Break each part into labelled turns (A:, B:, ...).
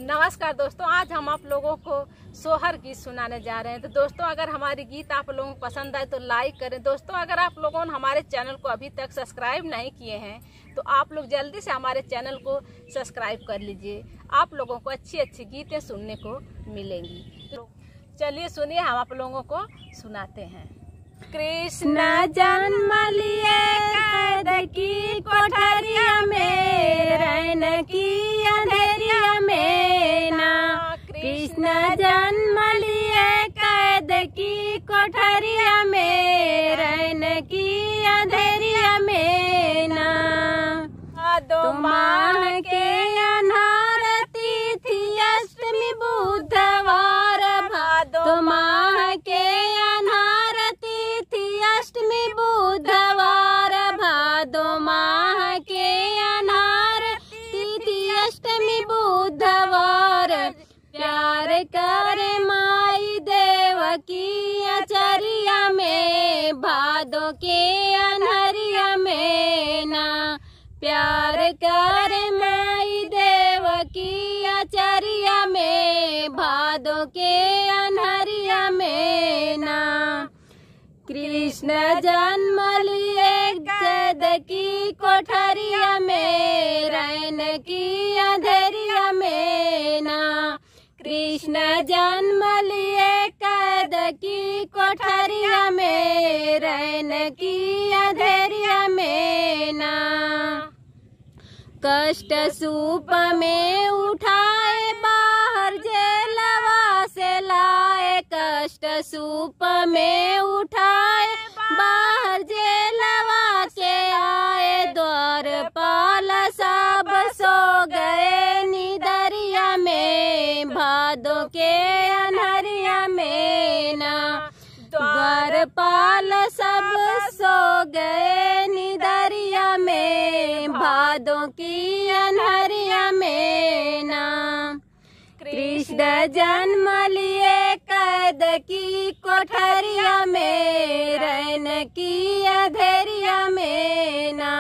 A: नमस्कार दोस्तों, आज हम आप लोगों को सोहर गीत सुनाने जा रहे हैं। तो दोस्तों, अगर हमारी गीत आप लोगों को पसंद आए तो लाइक करें। दोस्तों, अगर आप लोगों ने हमारे चैनल को अभी तक सब्सक्राइब नहीं किए हैं तो आप लोग जल्दी से हमारे चैनल को सब्सक्राइब कर लीजिए। आप लोगों को अच्छी अच्छी गीतें सुनने को मिलेंगी। तो चलिए सुनिए, हम आप लोगों को सुनाते हैं। कृष्ण जन्म लिए कैद की कोठरिया में, रैन की अंधेरिया में ना। कृष्ण जन्म लिए कैद की कोठरिया में, रैन की अंधेरिया में ना। दो माह के अनार तिथि अष्टमी बुधवार, भादो माह के अनार तिथि अष्टमी बुधवार, भादो माह के अनार तिथि अष्टमी बुधवार। प्यार करे माई देवकी अचरिया में, भादो के अनहरिया में ना। प्यार करे माई देवकी अचरिया में, भादो के अनहरिया में ना। कृष्ण जन्म लिए कैद की कोठरिया में, रैन की अंधेरिया में ना। कृष्ण जन्म लिए कैद की कोठरिया में, रैन की अंधेरिया में ना। कष्ट सूप में उठाए बाहर जेलवा से लाए, कष्ट सूप में उठाए बाहर जेलवा के आए। द्वारपाल सब सो गए निदरिया में, भादो के अनहरिया में ना। द्वारपाल सब सो गए निदरिया में, भादो की अनहरिया में ना। कृष्ण जन्म लिए कैद की कोठरिया में, रैन की अंधेरिया में ना।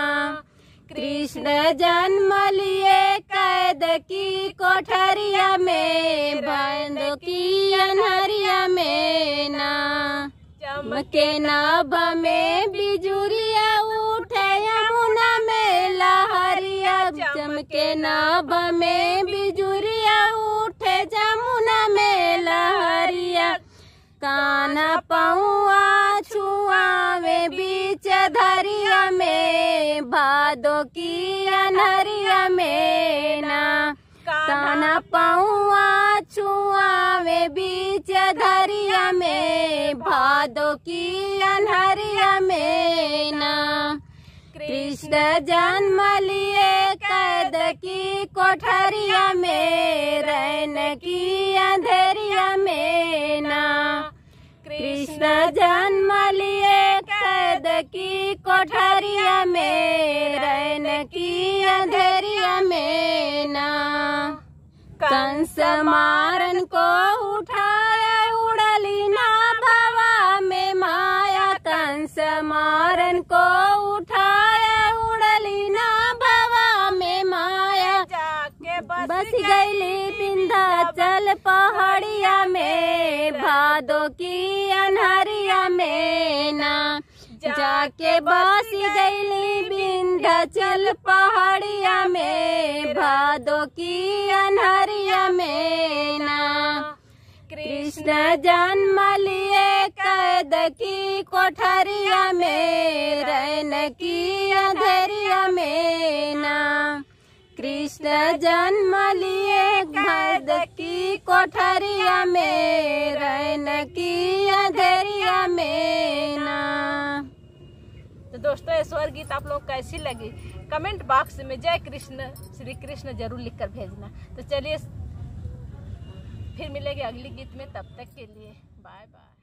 A: कृष्ण जन्म लिए कैद की कोठरिया में, भादो की अनहरिया में ना। चमके नाभ में बिजुरिया उठे यमुना में लहरिया, चमके नाभ में बिजुरिया उठे जमुना में लहरिया। काना पौआ छुआवे बीच धरिया में, भादो की अनहरिया में ना। काना पौआ छुआवे बीच धरिया में, भादो की अनहरिया में ना। कृष्ण जन्म लिए कैद की कोठरिया में, रैन की अंधेरिया में ना। कृष्ण जन्म लिए कैद की कोठरिया में, रैन की अंधेरिया में ना। कंस मारन को उठाया उड़ली ना भवा में माया, कंस मारन को उठाया उड़ली ना भवा में माया। जाके बस गईली विंध्याचल पहाड़िया में, भादो की अनहरिया में ना। जाके बस गईली विंध्याचल पहाड़िया में, भादो की अनहरिया में ना। कृष्ण जन्म लिए कैद की कोठरिया में, रैन की अंधेरिया में ना। कृष्ण जन्म लिए कैद की कोठरिया में, रैन की अंधेरिया में ना। तो दोस्तों, ये स्वर गीत आप लोग कैसी लगी कमेंट बॉक्स में जय कृष्ण श्री कृष्ण जरूर लिखकर भेजना। तो चलिए फिर मिलेंगे अगली गीत में, तब तक के लिए बाय बाय।